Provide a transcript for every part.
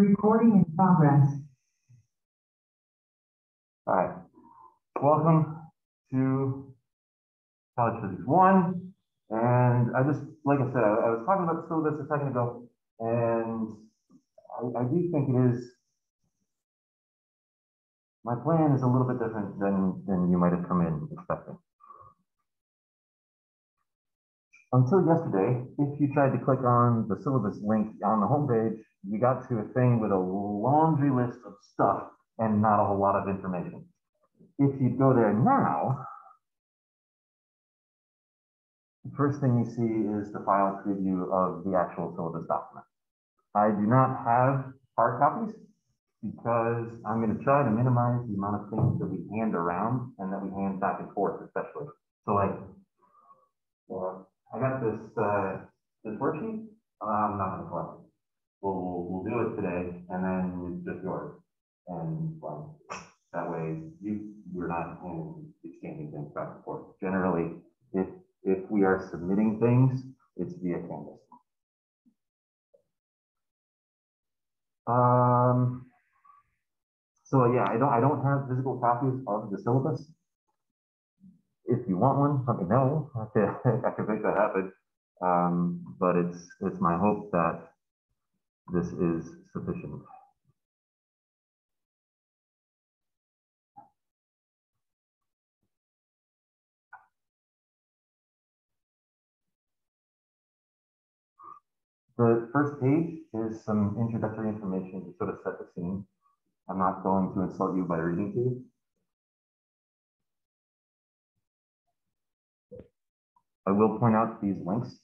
Recording in progress. All right, welcome to College Physics 1. And I just, like I said, I was talking about the syllabus a second ago, and I do think it is, my plan is a little bit different than you might have come in expecting. Until yesterday, if you tried to click on the syllabus link on the homepage, you got to a thing with a laundry list of stuff and not a whole lot of information. If you go there now, the first thing you see is the file preview of the actual syllabus document. I do not have hard copies because I'm going to try to minimize the amount of things that we hand around and that we hand back and forth, especially. So like, I got this this worksheet. I'm not going to collect it. We'll do it today, and then it's just yours. And that way, we're not exchanging things back and forth. Generally, if we are submitting things, it's via Canvas. So yeah, I don't have physical copies of the syllabus. If you want one, let me know. I can make that happen. But it's my hope that this is sufficient. The first page is some introductory information to sort of set the scene. I'm not going to insult you by reading to you. I will point out these links.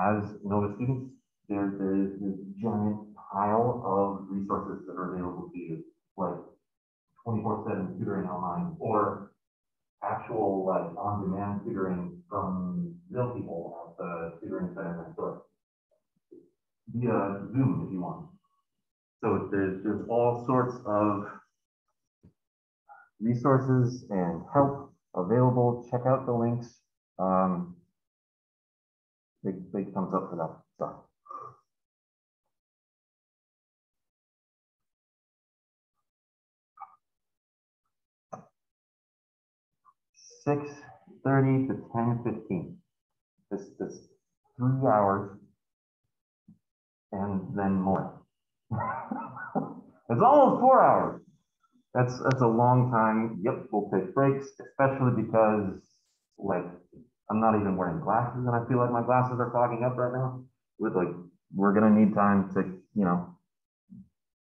As Nova students, there is this giant pile of resources that are available to you, like 24/7 tutoring online, or actual like on-demand tutoring from real people at the tutoring center next door, via Zoom if you want. So there's all sorts of resources and help available. Check out the links. Big thumbs up for that stuff. (6:30 to 10:15). This 3 hours and then more. It's almost 4 hours. That's a long time. Yep, we'll take breaks, especially because like I'm not even wearing glasses and I feel like my glasses are fogging up right now. We're gonna need time to,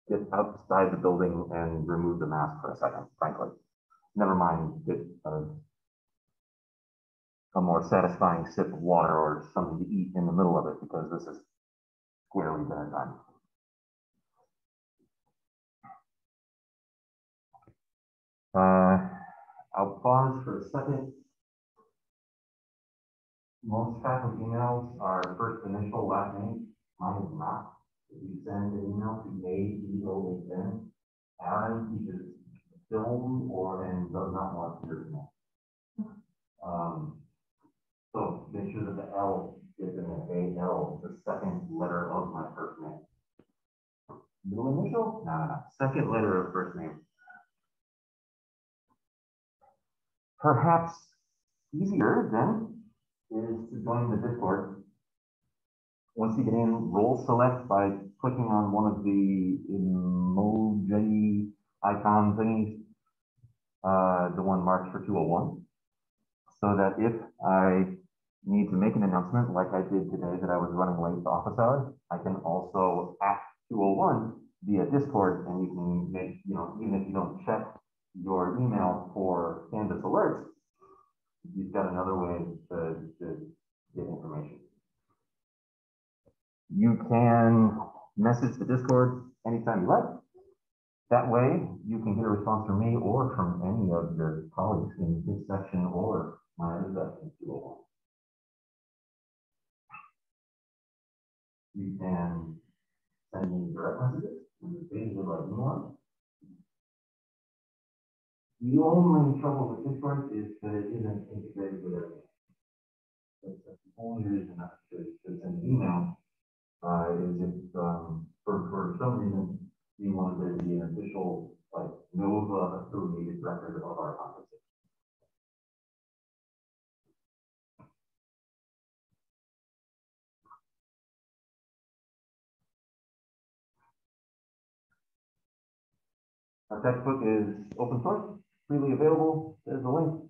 get outside the building and remove the mask for a second, frankly. Never mind get a more satisfying sip of water or something to eat in the middle of it, because this is squarely dinner time. I'll pause for a second. Most faculty emails are first initial, last name. Mine is not. If you send an email to LinkedIn, Aaron teaches film and does not want your email. So make sure that the L is in the AL, the second letter of my first name. Middle initial? No. Second letter of first name. Perhaps easier then is to join the Discord. Once you get in, role select by clicking on one of the emoji icon thingies, the one marked for 201, so that if I need to make an announcement like I did today that I was running late to office hours, I can also ask 201 via Discord, and you can make, even if you don't check your email for Canvas alerts, you've got another way to get information. You can message the Discord anytime you like. That way, you can get a response from me or from any of your colleagues in this section or my other section, 201. You can send me direct messages on the page like you want. The only trouble with Discord is that it isn't integrated with everything. That's the only reason I should send an email. Is if for some official, like, NOVA affiliated record of our conference. Our textbook is open source, freely available. There's a link.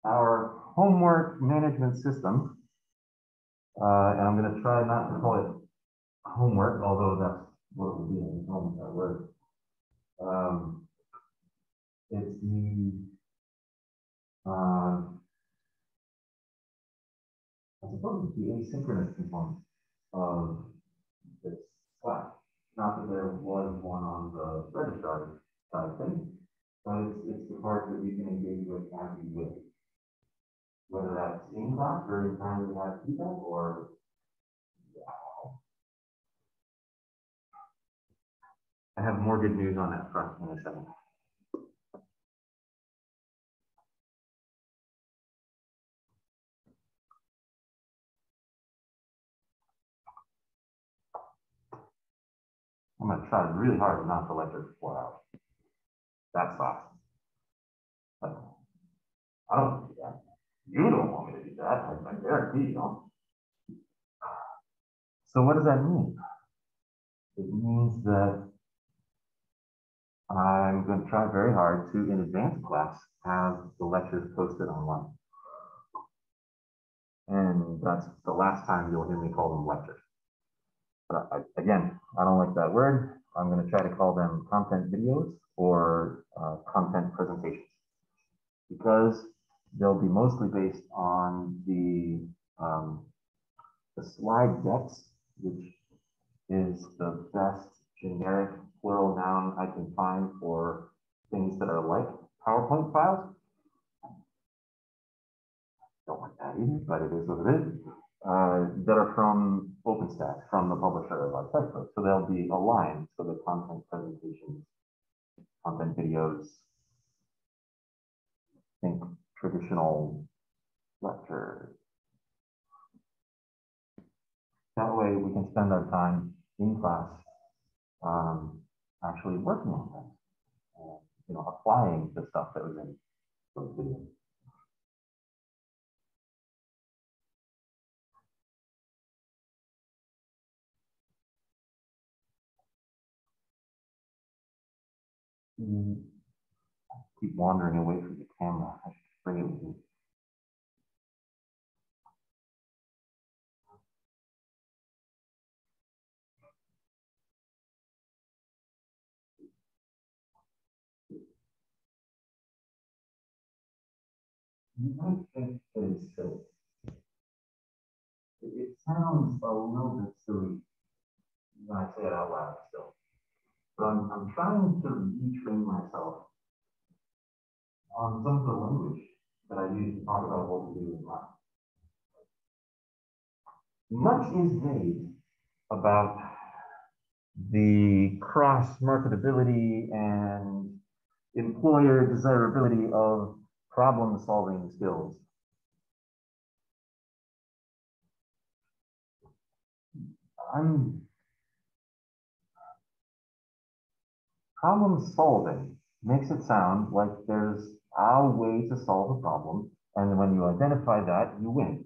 Our homework management system, and I'm going to try not to call it homework, although that's what it would be in that word. It's the I suppose it's the asynchronous component of this class. Not that there was one on the registrar side of things, but it's the part that you can engage with as you wish. Whether that's in class or in time we have feedback or I have more good news on that front in a second. I'm going to try really hard not to lecture for 4 hours. That's fast. But I don't do that. You don't want me to do that. I guarantee you don't. So what does that mean? It means that I'm going to try very hard to, in advance class, have the lectures posted online. And that's the last time you'll hear me call them lectures. But again, I don't like that word. I'm going to try to call them content videos or content presentations, because they'll be mostly based on the slide decks, which is the best generic plural noun I can find for things that are like PowerPoint files. Don't like that either, but it is what it is. That are from OpenStack, from the publisher of our textbook. So they'll be aligned. So the content presentations, content videos, think traditional lecture. That way we can spend our time in class actually working on them, you know, applying the stuff that was in those videos. Keep wandering away from the camera. I should bring it with me. You might think that it's silly. It sounds a little bit silly when I say it out loud still. But I'm trying to retrain myself on some of the language that I use to talk about what we do in class. Much is made about the cross-marketability and employer desirability of problem-solving skills. Problem-solving makes it sound like there's a way to solve a problem, and when you identify that, you win.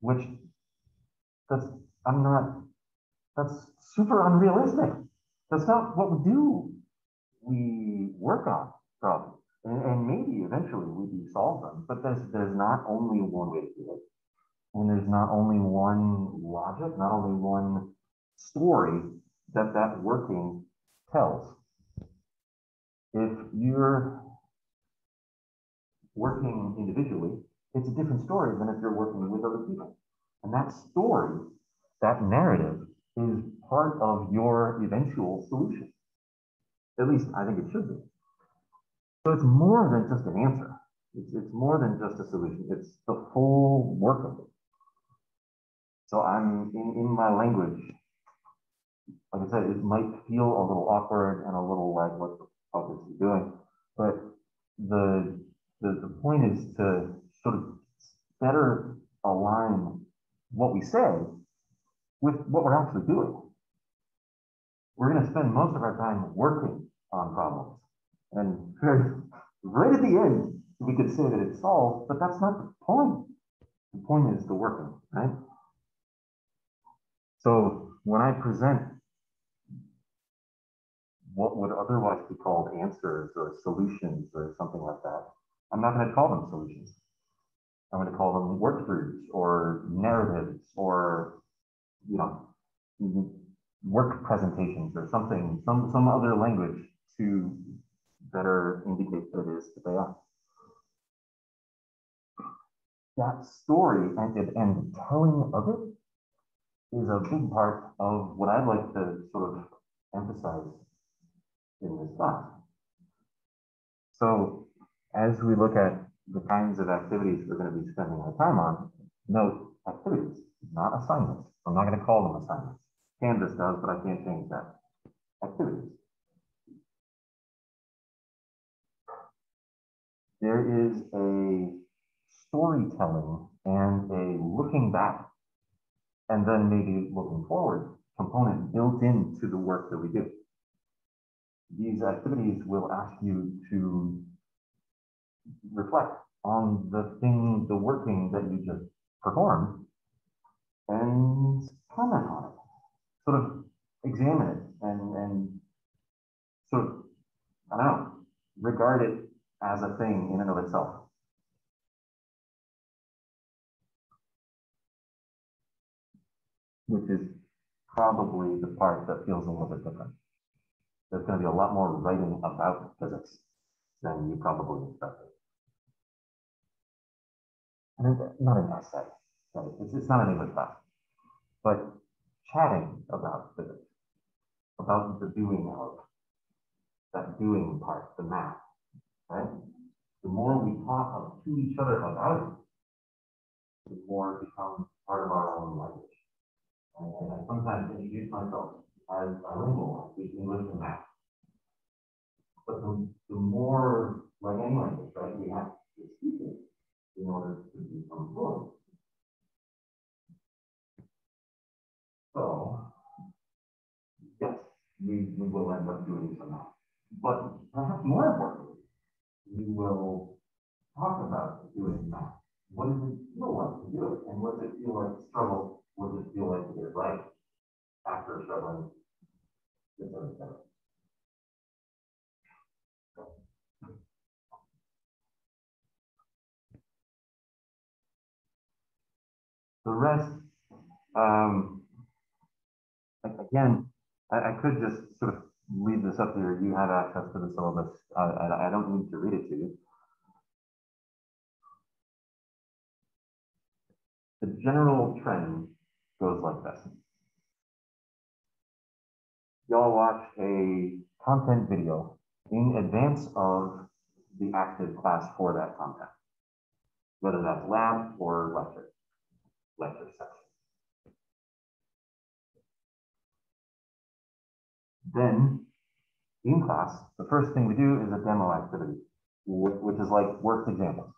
Which, that's super unrealistic. That's not what we do. We work on problems, and maybe eventually we do solve them, but there's not only one way to do it. And there's not only one logic, not only one story that working tells. If you're working individually, it's a different story than if you're working with other people. And that story, that narrative, is part of your eventual solution. At least I think it should be. So it's more than just an answer. It's more than just a solution. It's the full work of it. So I'm in my language, like I said, it might feel a little awkward and a little like, what the fuck is he doing? But the point is to sort of better align what we say with what we're actually doing. we're going to spend most of our time working on problems. And right at the end, we could say that it's solved, but that's not the point. The point is the working, right? So when I present what would otherwise be called answers or solutions or something like that, I'm not going to call them solutions. I'm going to call them workthroughs or narratives or, you know, work presentations or something, some other language to better indicate that it is that they are. That story and the telling of it is a big part of what I'd like to sort of emphasize in this class. So as we look at the kinds of activities we're going to be spending our time on, note activities, not assignments. I'm not going to call them assignments. Canvas does, but I can't change that. Activities. There is a storytelling and a looking back and then maybe looking forward component built into the work that we do. These activities will ask you to reflect on the thing, the working that you just performed and comment on it. Sort of examine it and sort of, I don't know, regard it as a thing in and of itself. Which is probably the part that feels a little bit different. There's going to be a lot more writing about physics than you probably expected. And it's not an essay, right? It's not an English class, but chatting about physics, about the doing of that doing part, the math, right? The more we talk to each other about it, the more it becomes part of our own language. And I sometimes introduce myself as bilingual, I speak English and math. But the more, like any language, right, we have to speak it in order to become fluent. So, yes, we will end up doing some math. But perhaps more importantly, we will talk about doing math. What does it feel like to do it? And what does it feel like to struggle? What does it feel like to get it right after struggling? The rest, again, I could just sort of leave this up here. You have access to the syllabus. I don't need to read it to you. The general trend goes like this. Y'all watch a content video in advance of the active class for that content, whether that's lab or lecture section. Then in class, the first thing we do is a demo activity, which is like worked examples.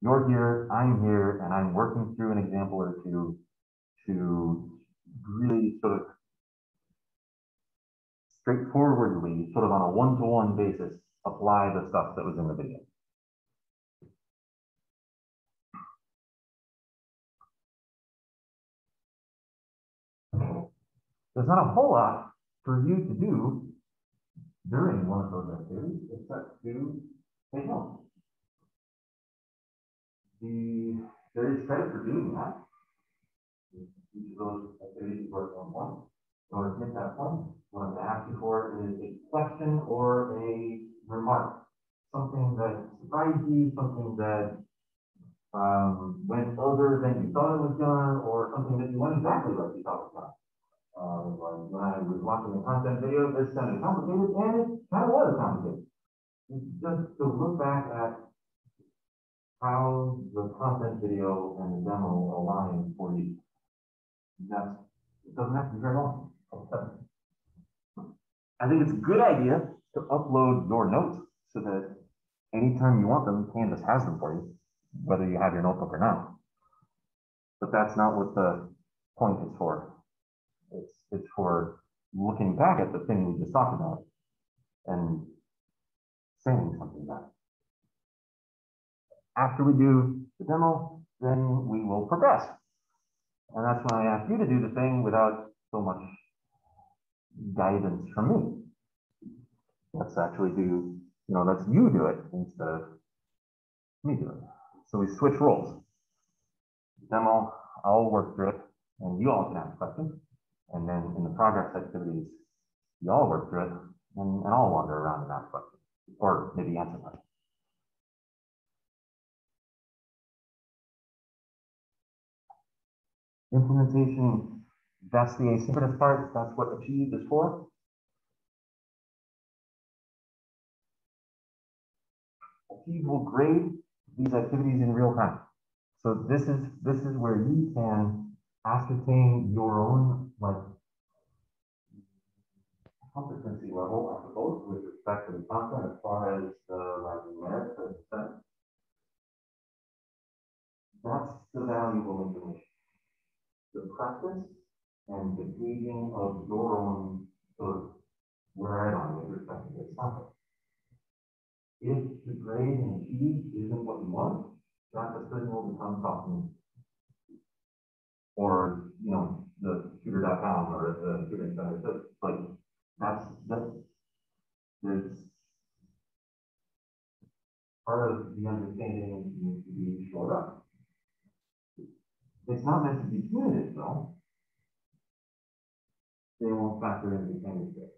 You're here, I'm here, and I'm working through an example or two to really sort of straightforwardly, sort of on a one-to-one basis, apply the stuff that was in the video. There's not a whole lot for you to do during one of those activities except to take notes. There is credit for doing that. Each of those activities work on one. In order to hit that point, what I'm going to ask you for is a question or a remark. Something that surprised you, something that went further than you thought it was going, or something that you went exactly like you thought it was going. Like when I was watching the content video, this sounded complicated, and it kind of was complicated. Just to look back at how the content video and the demo align for you. It doesn't have to be very long. I think it's a good idea to upload your notes so that anytime you want them, Canvas has them for you, whether you have your notebook or not. But that's not what the point is for. It's for looking back at the thing we just talked about and saying something back. After we do the demo, then we will progress. And that's when I ask you to do the thing without so much guidance from me. Let's actually do, let's you do it instead of me do it. So we switch roles. Demo, I'll work through it, and you all can ask questions. And then in the progress activities, you all work through it, and I'll wander around and ask questions, or maybe answer questions. Implementation, that's the asynchronous part. That's what Achieve is for. Achieve will grade these activities in real time. So this is where you can ascertain your own competency level, I suppose, with respect to the content as far as the merits of the set. That's the valuable information. The practice and the gauging of your own sort of where I am with respect to this topic. If the grade and Achieve isn't what you want, that decision will become costly. Or, the tutor.com or the tutoring center. So, there's part of the understanding needs to be shored up. It's not meant to be punitive, though. They won't factor into the candidate.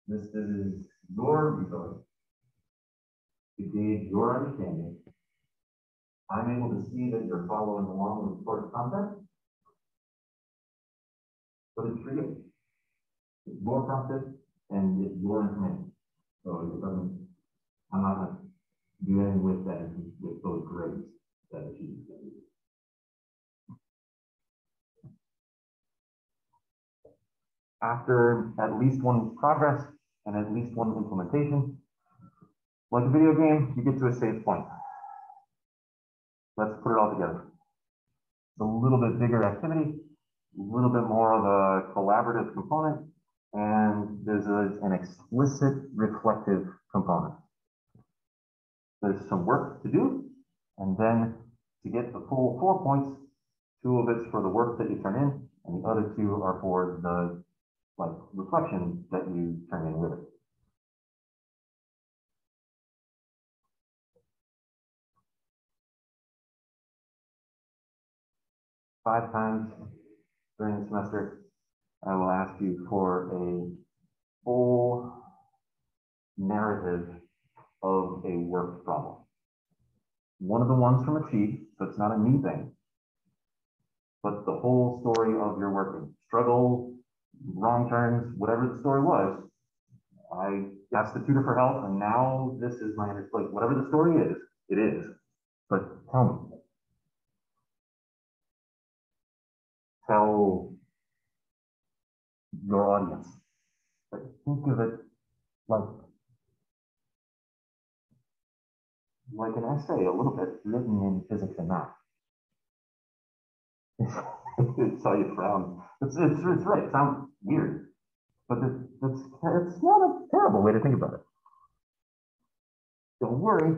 This is your resource to gauge your understanding. I'm able to see that you're following along with the course content, but it's for you. It's your practice and it's your information. So it doesn't, I'm not going to do anything with that, with those grades that Achieve is going to do. After at least one progress and at least one implementation, like a video game, you get to a save point. Let's put it all together. It's a little bit bigger activity, a little bit more of a collaborative component, and there's an explicit reflective component. There's some work to do, and then to get the full 4 points, 2 of it's for the work that you turn in, and the other 2 are for the reflection that you turn in with it. Five times during the semester, I will ask you for a full narrative of a work problem. One of the ones from Achieve, so it's not a new thing, but the whole story of your working. Struggle, wrong turns, whatever the story was, I asked the tutor for help, and now this is my, whatever the story is, it is. But tell me. Tell your audience. But think of it like an essay, a little bit written in physics and math. It's how you frown. It's right. It sounds weird, but it's not a terrible way to think about it. Don't worry,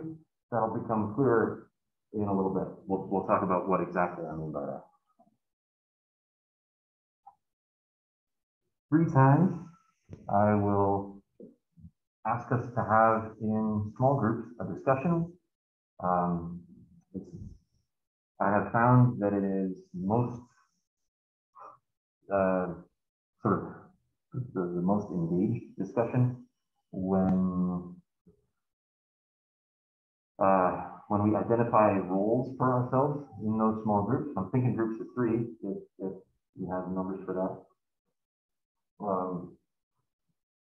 that'll become clearer in a little bit. We'll talk about what exactly I mean by that. 3 times, I will ask us to have in small groups a discussion. I have found that it is most sort of the most engaged discussion when we identify roles for ourselves in those small groups. I'm thinking groups of 3 if you have numbers for that.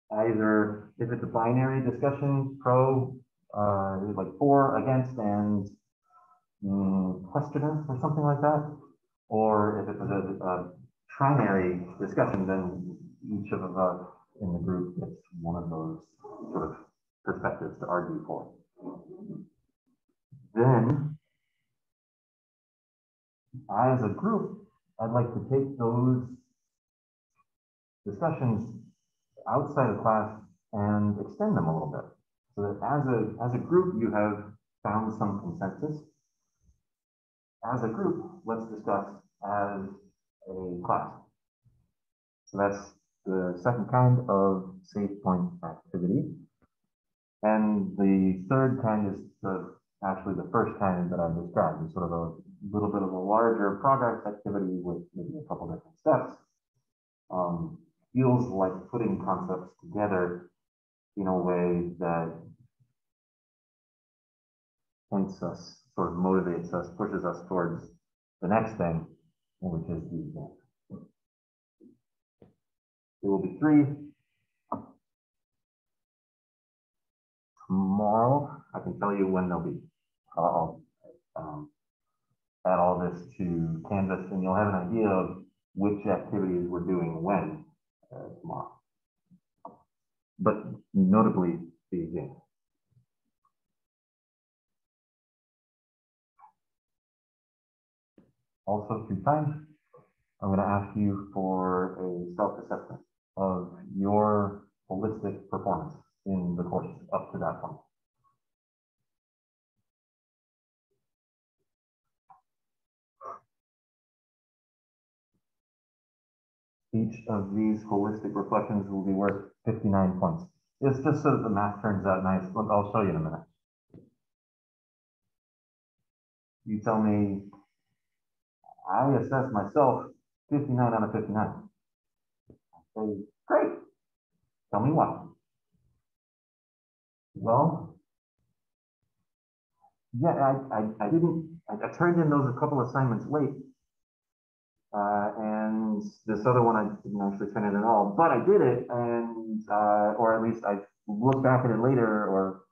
Either if it's a binary discussion, pro, like for, against, and questioner or something like that, or if it was a trinary discussion, then each of us in the group gets one of those sort of perspectives to argue for. Then, I as a group, I'd like to take those discussions outside of class and extend them a little bit. So that as a group, you have found some consensus. As a group, let's discuss as a class. So that's the second kind of safe point activity. And the third kind is actually the first kind that I've described. It's sort of a little bit of a larger progress activity with maybe a couple different steps. Feels like putting concepts together in a way that points us, sort of motivates us, pushes us towards the next thing, which is the exam. There will be 3. Tomorrow, I can tell you when they'll be. I'll add all this to Canvas, and you'll have an idea of which activities we're doing when tomorrow. But notably, the exam. Also, through time, I'm going to ask you for a self-assessment of your holistic performance in the course up to that point. Each of these holistic reflections will be worth 59 points. It's just so that the math turns out nice. Look, I'll show you in a minute. You tell me, I assess myself 59 out of 59. I say, great. Tell me why. Well, yeah, I turned in those a couple assignments late. And this other one, I didn't actually turn it at all, but I did it, and or at least I looked back at it later, or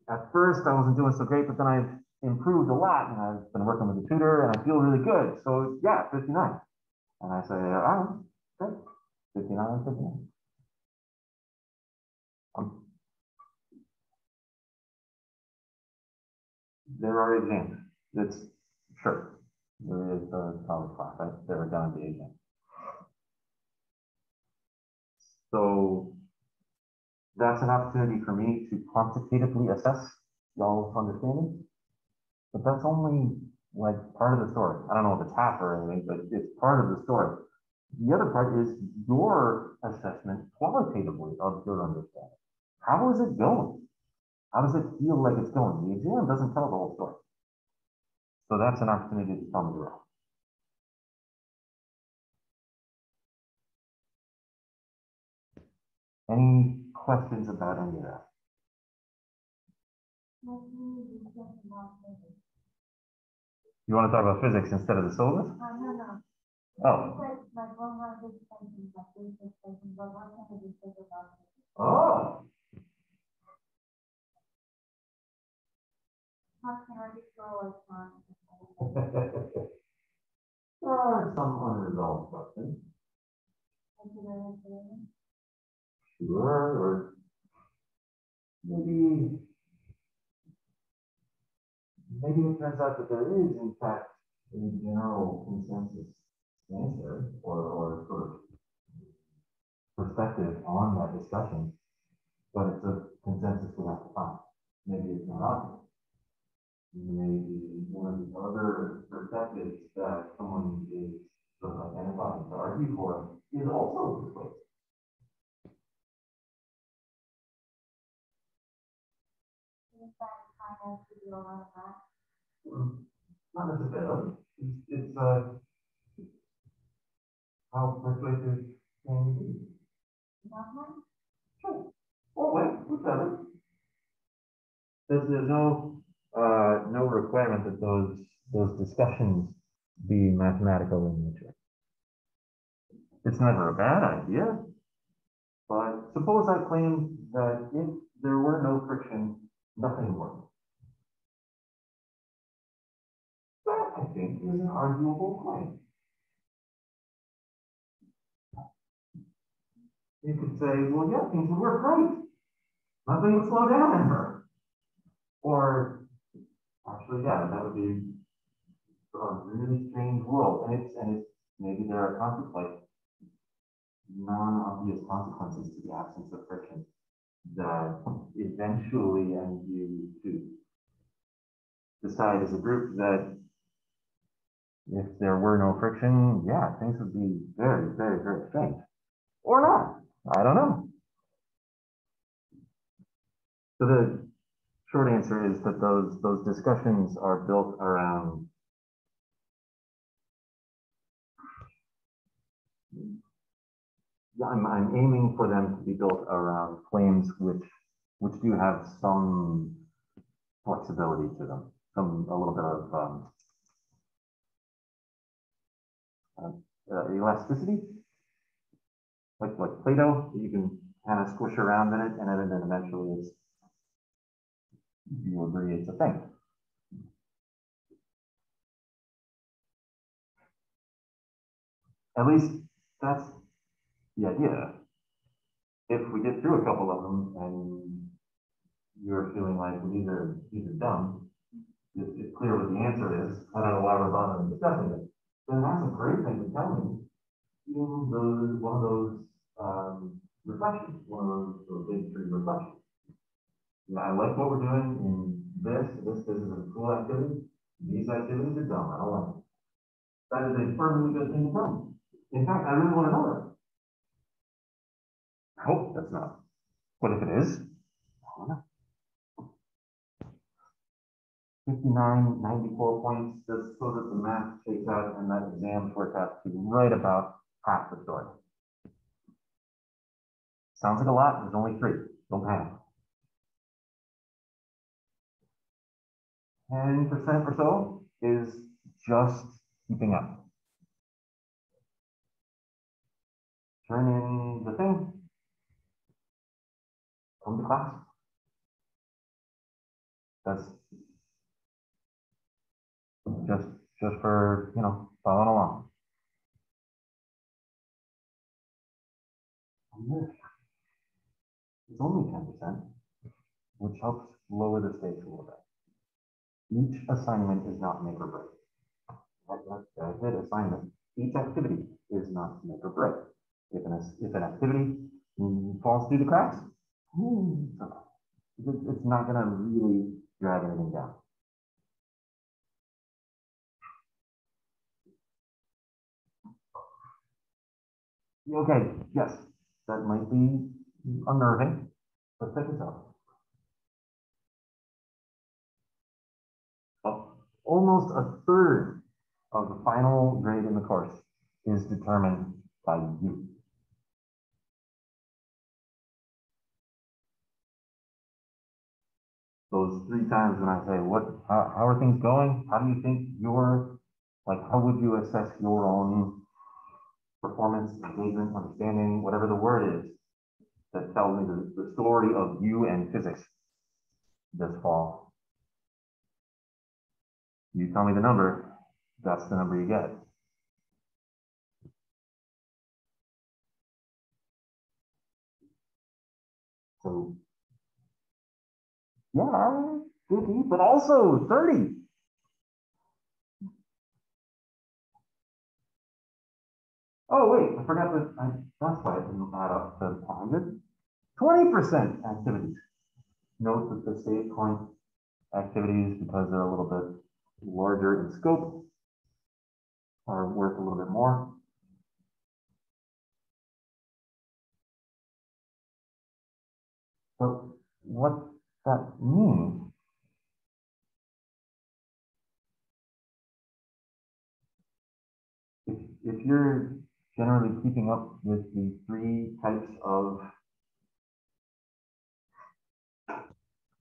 at first I wasn't doing so great, but then I've improved a lot, and I've been working with a tutor, and I feel really good. So yeah, 59. And I say, all right, great, 59 and 59. There are exams. It's sure. There is a college class, right? There are going to be exams. So that's an opportunity for me to quantitatively assess y'all's understanding. But that's only like part of the story. I don't know if it's half or anything, but it's part of the story. The other part is your assessment qualitatively of your understanding. How is it going? How does it feel like it's going? The exam doesn't tell the whole story. So that's an opportunity to tell me the rest. Any questions about any of that? You want to talk about physics instead of the syllabus? No. Oh. Oh. There are some unresolved questions. Sure, or maybe it turns out that there is, in fact, a general consensus answer or sort of perspective on that discussion, but it's a consensus we have to find. Maybe it's not obvious. Maybe one of the other perspectives that someone is sort of identifying to argue for is also the place. Not necessarily. It's how persuasive can you be? Sure. Or wait, whichever. There's no requirement that those discussions be mathematical in nature. It's never a bad idea, but suppose I claim that if there were no friction, nothing worked. That, I think, is an arguable claim. You could say, well, yeah, things would work great. Nothing would slow down ever. Or, actually, yeah, that would be a really strange world. And it's maybe there are conflicts like non-obvious consequences to the absence of friction that eventually end you to decide as a group that if there were no friction, yeah, things would be very, very, very strange. Or not. I don't know. So the short answer is that those discussions are built around I'm aiming for them to be built around claims which do have some flexibility to them, a little bit of elasticity, like Play-Doh. You can kind of squish around in it, and then eventually you agree it's a thing. At least that's the idea. If we get through a couple of them and you're feeling like these are dumb, it's clear what the answer is. I don't know why we're bothering discussing it. Then that's a great thing to tell me in one of those reflections, one of those big three reflections. Yeah, I like what we're doing in this. This is a cool activity. These activities are dumb. I don't like it. That is a perfectly good thing to tell me. In fact, I really want to know that. I hope that's not. But if it is, I don't know. 59, 94 points, just so that the math shakes out and that exams work out to right about half the story. Sounds like a lot, there's only 3. Don't panic. 10% or so is just keeping up. Turn in the thing. Come to class. That's just for, following along. It's only 10%, which helps lower the stakes a little bit. Each assignment is not make or break. That's it, assignment. Each activity is not make or break. If an activity falls through the cracks, it's not going to really drag anything down. Okay, yes, that might be unnerving, but check this out. Almost a third of the final grade in the course is determined by you. Those 3 times when I say, how are things going? How do you think how would you assess your own performance, engagement, understanding, whatever the word is that tells me the story of you and physics this fall? You tell me the number, that's the number you get. So, yeah, 50, but also 30. Oh, wait, I forgot that's why it didn't add up to 100. 20% activities. Note that the save point activities, because they're a little bit larger in scope, are worth a little bit more. So what that means if you're generally keeping up with the 3 types of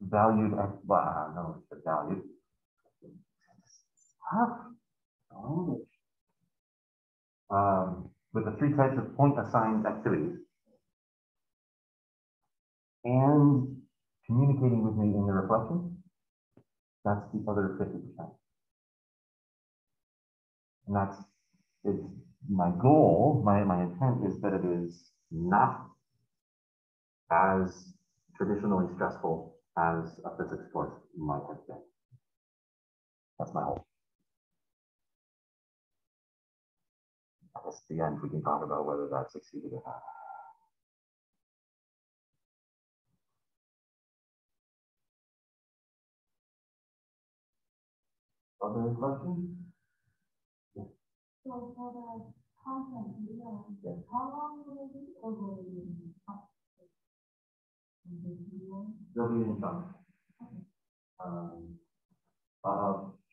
valued, no, it's valued. With the 3 types of point assigned activities and communicating with me in the reflection, that's the other 50%. And it's my goal, my intent is that it is not as traditionally stressful as a physics course might have been. That's my hope. I guess at the end we can talk about whether that succeeded or not. Other questions? Yeah. So for the content video, yes. How long will it be, or will it be in chunks? They'll be in chunks. Okay.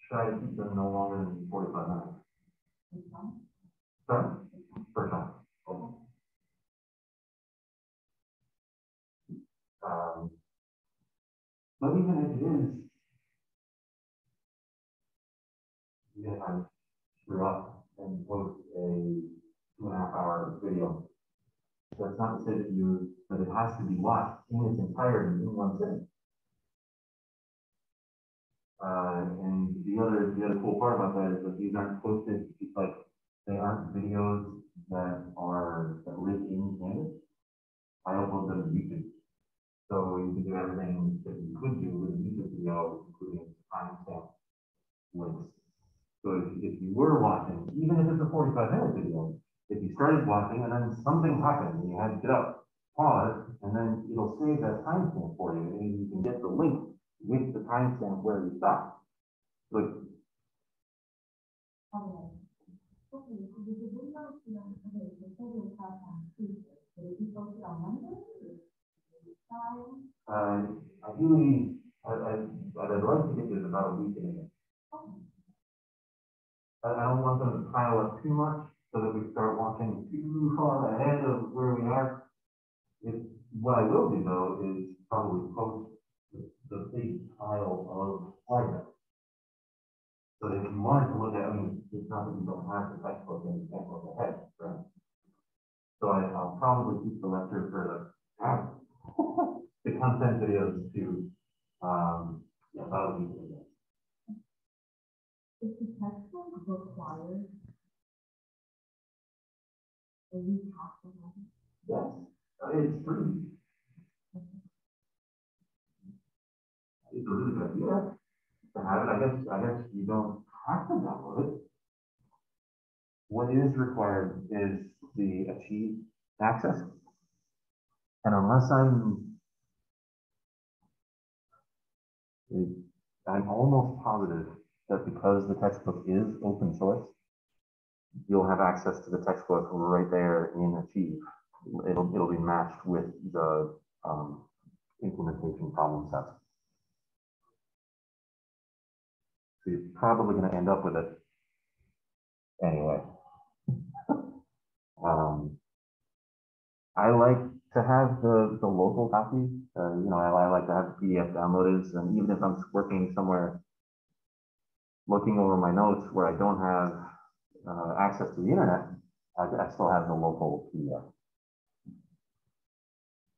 Try to keep them no longer than 45 minutes. Sorry? Per chunk. Okay. But even if it is, you can screw up and post a 2.5-hour video. That's not to say that it has to be watched in its entirety in one sitting. And the other cool part about that is that these aren't posted, like, they aren't videos that live in Canvas. I upload them to YouTube. So you can do everything that you could do with a YouTube video, including timestamp links. So if you were watching, even if it's a 45-minute video, if you started watching and then something happened and you had to get up, pause, and then it'll save that timestamp for you, and you can get the link with the timestamp where you stop. Like, ideally, what I'd like to get is about a week in advance. I don't want them to pile up too much so that we start watching too far ahead of where we are. What I will do though is probably post the big pile of slide decks. So if you wanted to look at, I mean, it's not that you don't have the textbook and you can't look ahead, right? So I'll probably keep the lecture for the content videos to about a week ago. Is the textbook required? Are you talking about it? Yes, it's free. It's a really good idea to have it. I guess you don't have to download it. What is required is the achieve access. And unless I'm almost positive that because the textbook is open source, you'll have access to the textbook right there in Achieve. It'll be matched with the implementation problem set. So you're probably going to end up with it anyway. I like to have the local copy. I like to have the PDF downloaded, and even if I'm working somewhere, looking over my notes where I don't have access to the internet, I still have the local PDF.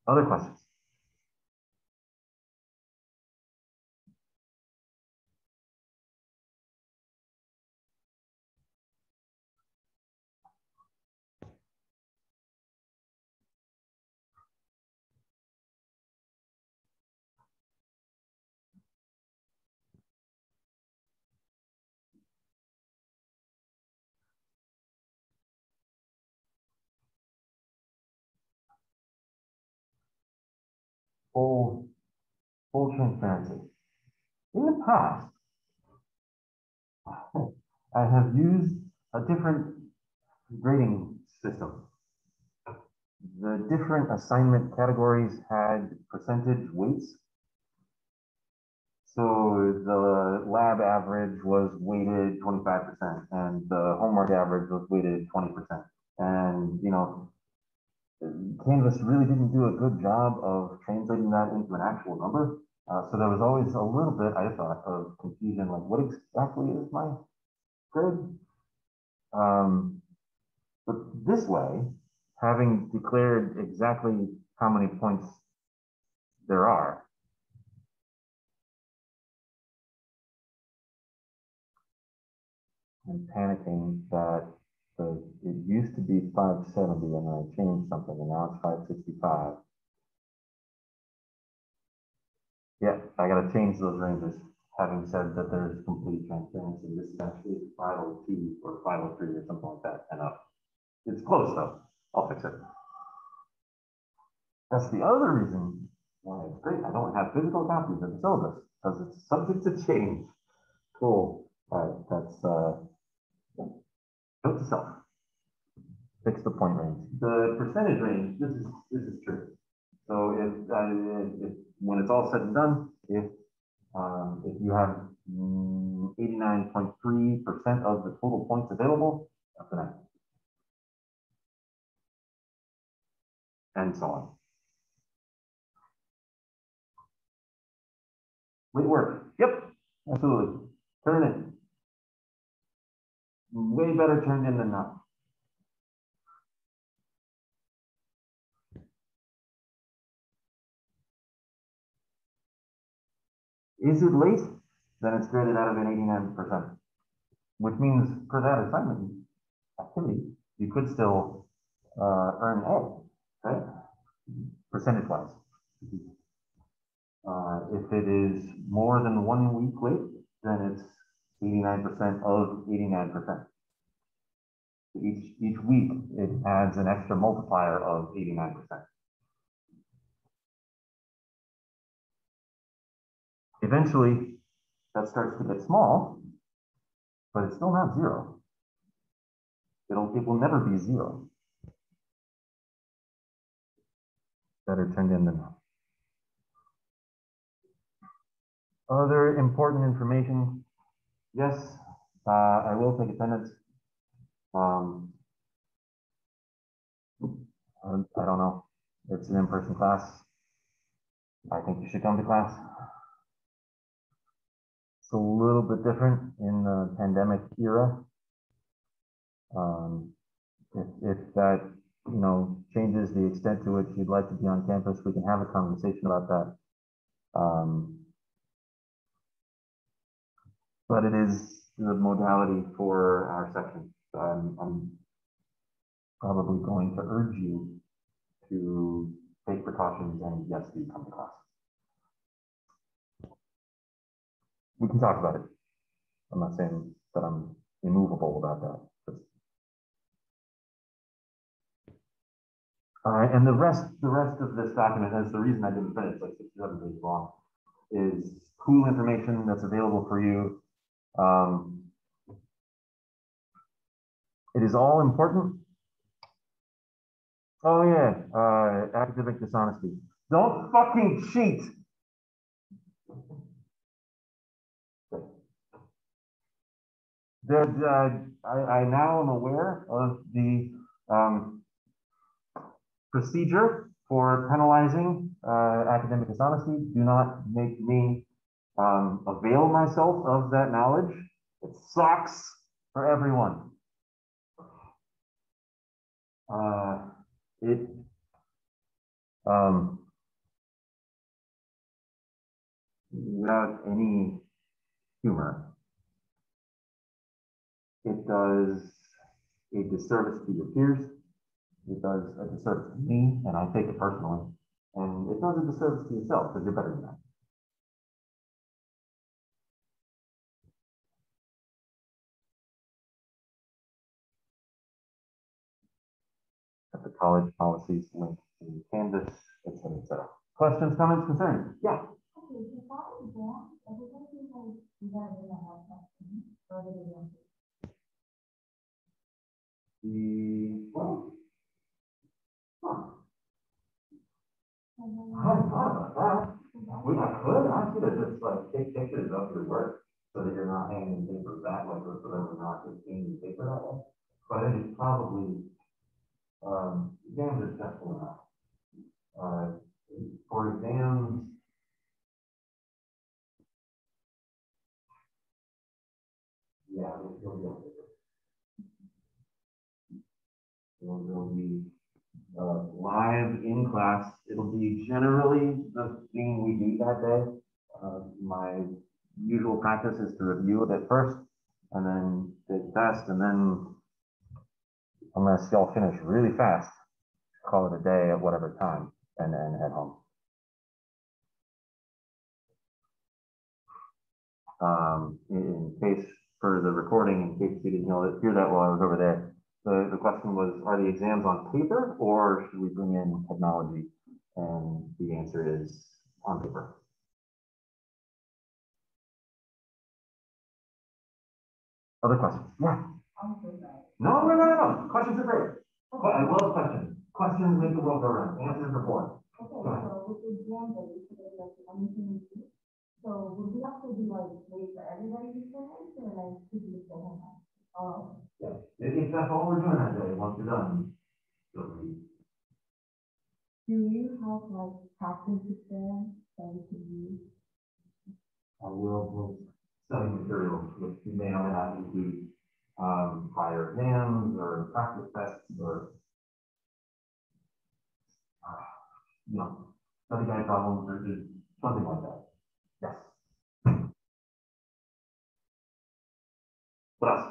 Other questions? Full transparency. In the past, I have used a different grading system. The different assignment categories had percentage weights. So the lab average was weighted 25%, and the homework average was weighted 20%. And, Canvas really didn't do a good job of translating that into an actual number. So there was always a little bit, I thought, of confusion, like what exactly is my grade? But this way, having declared exactly how many points there are, I'm panicking that it used to be 570 and I changed something and now it's 565. Yeah, I got to change those ranges. Having said that there's complete transparency, this is actually 502 or 503 or something like that and up. close though. I'll fix it. That's the other reason why it's great. I don't have physical copies of the syllabus because it's subject to change. Cool. All right, that's note to self. Fix the point range. The percentage range. This is true. So if when it's all said and done, if you have 89.3% of the total points available, that's an F. And so on. Late work. Yep, absolutely. Turn it. Way better turned in than not. Is it late? Then it's graded out of an 89%, which means for that assignment activity, you could still earn A, right? Percentage-wise. If it is more than 1 week late, then it's 89% of 89%. Each week, it adds an extra multiplier of 89%. Eventually, that starts to get small, but it's still not zero. It will never be zero. Better turned in than not. Other important information. Yes, I will take attendance. I don't know. It's an in-person class. I think you should come to class. It's a little bit different in the pandemic era. If that, changes the extent to which you'd like to be on campus, we can have a conversation about that. But it is the modality for our section. So I'm probably going to urge you to take precautions and yes, do come to class. We can talk about it. I'm not saying that I'm immovable about that. And the rest of this document, that's the reason I didn't finish, like 67 pages long, is cool information that's available for you. It is all important. Oh yeah, academic dishonesty. Don't fucking cheat. I now am aware of the procedure for penalizing academic dishonesty. Do not make me avail myself of that knowledge. It sucks for everyone. Without any humor, it does a disservice to your peers. It does a disservice to me, and I take it personally. And it does a disservice to yourself because you're better than that. At the college policies link in Canvas, etc., etc. Questions, comments, concerns? Yeah. Okay, if I was wrong, everybody like we have in the house section, or did it want to? I hadn't thought about that. I could. I should have just like take pictures of your work so that you're not hanging paper that way, so that we're not just hanging paper that way. But it is probably exams are stressful enough. For exams, yeah, you'll be able to do it. It'll be live in class. It'll be generally the thing we do that day. My usual practice is to review it at first and then take the test, and then unless y'all finish really fast, call it a day at whatever time and then head home. In case for the recording, in case you didn't hear that while I was over there, The question was, are the exams on paper or should we bring in technology? And the answer is on paper. Other questions? Yeah. No. Questions are great. I love questions. Questions make the world go round. Answers are boring. Okay, so with the exam that you said like anything, so would we have to do like wait for everybody to finish or like to do the whole time? Oh. Yeah. If that's all we're doing that day, once you're done, you'll be. Do you have like practice exams that we can use? We'll study materials, which you may or may not include prior exams or practice tests or study guide problems or just something like that. Yes. What else?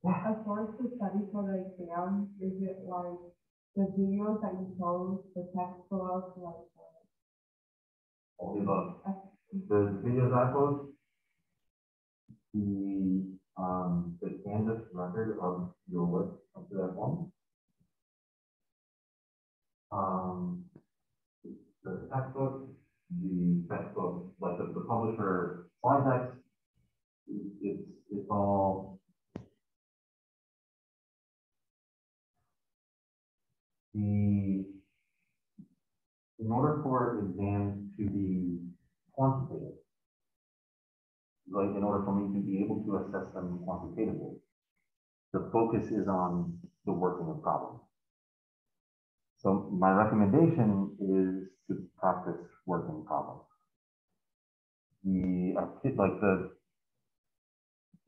As far as the study for the exam, is it like the videos that you post, the textbooks, like All the above. The videos I post, the Canvas record of your work up to that point. The textbook, like the publisher slide text, it's all in order for exams to be quantitative, like in order for me to be able to assess them quantitatively, the focus is on the working of problems. So my recommendation is to practice working problems.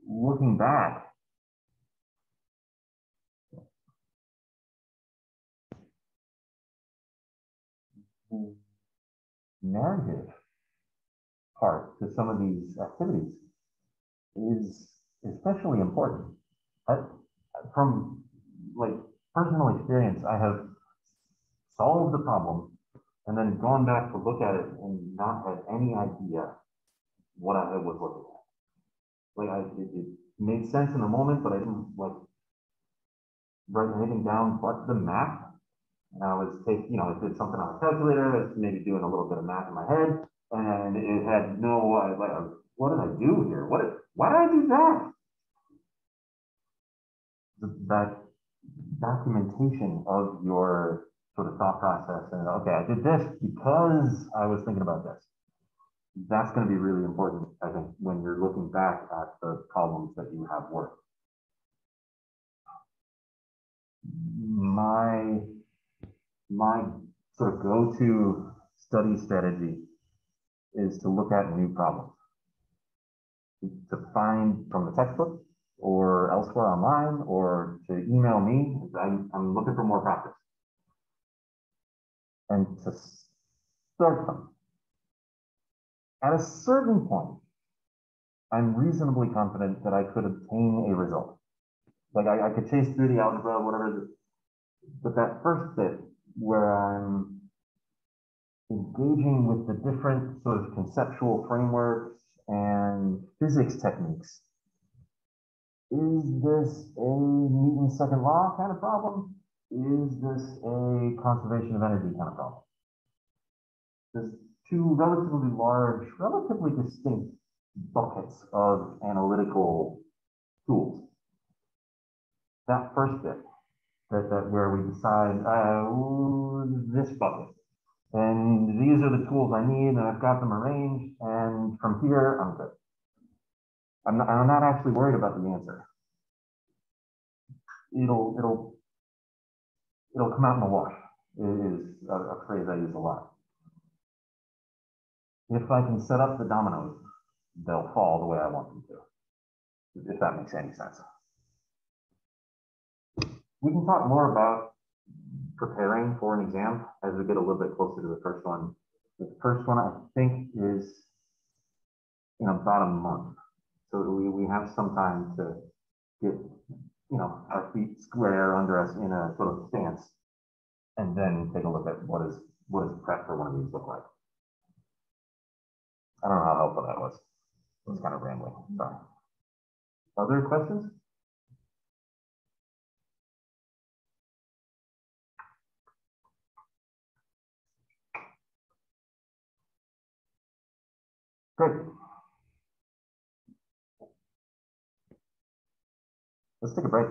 Looking back, the narrative part to some of these activities is especially important. From like personal experience, I have solved the problem and then gone back to look at it and not had any idea what I was looking at. Like it made sense in the moment, but I didn't like write anything down but the math. And I I did something on a calculator, I was maybe doing a little bit of math in my head, and it had no, what did I do here? Why did I do that? That documentation of your sort of thought process and okay, I did this because I was thinking about this. That's going to be really important, I think, when you're looking back at the problems that you have worked. My sort of go-to study strategy is to look at new problems, to find from the textbook or elsewhere online, or to email me. I'm looking for more practice. And to start them. At a certain point, I'm reasonably confident that I could obtain a result. Like I could chase through the algebra, whatever, but that first bit where I'm engaging with the different sort of conceptual frameworks and physics techniques. Is this a Newton's second law kind of problem? Is this a conservation of energy kind of problem? There's two relatively large, relatively distinct buckets of analytical tools. That first bit, that where we decide this bucket, and these are the tools I need, and I've got them arranged, and from here I'm good. I'm not actually worried about the answer. It'll come out in the wash. It is a phrase I use a lot. If I can set up the dominoes, they'll fall the way I want them to, if that makes any sense. We can talk more about preparing for an exam as we get a little bit closer to the first one. The first one, I think, is in about a month. So we have some time to get, our feet square under us in a sort of stance, and then take a look at what is prep for one of these look like. I don't know how helpful that was. It was kind of rambling, sorry. Other questions? Great. Let's take a break.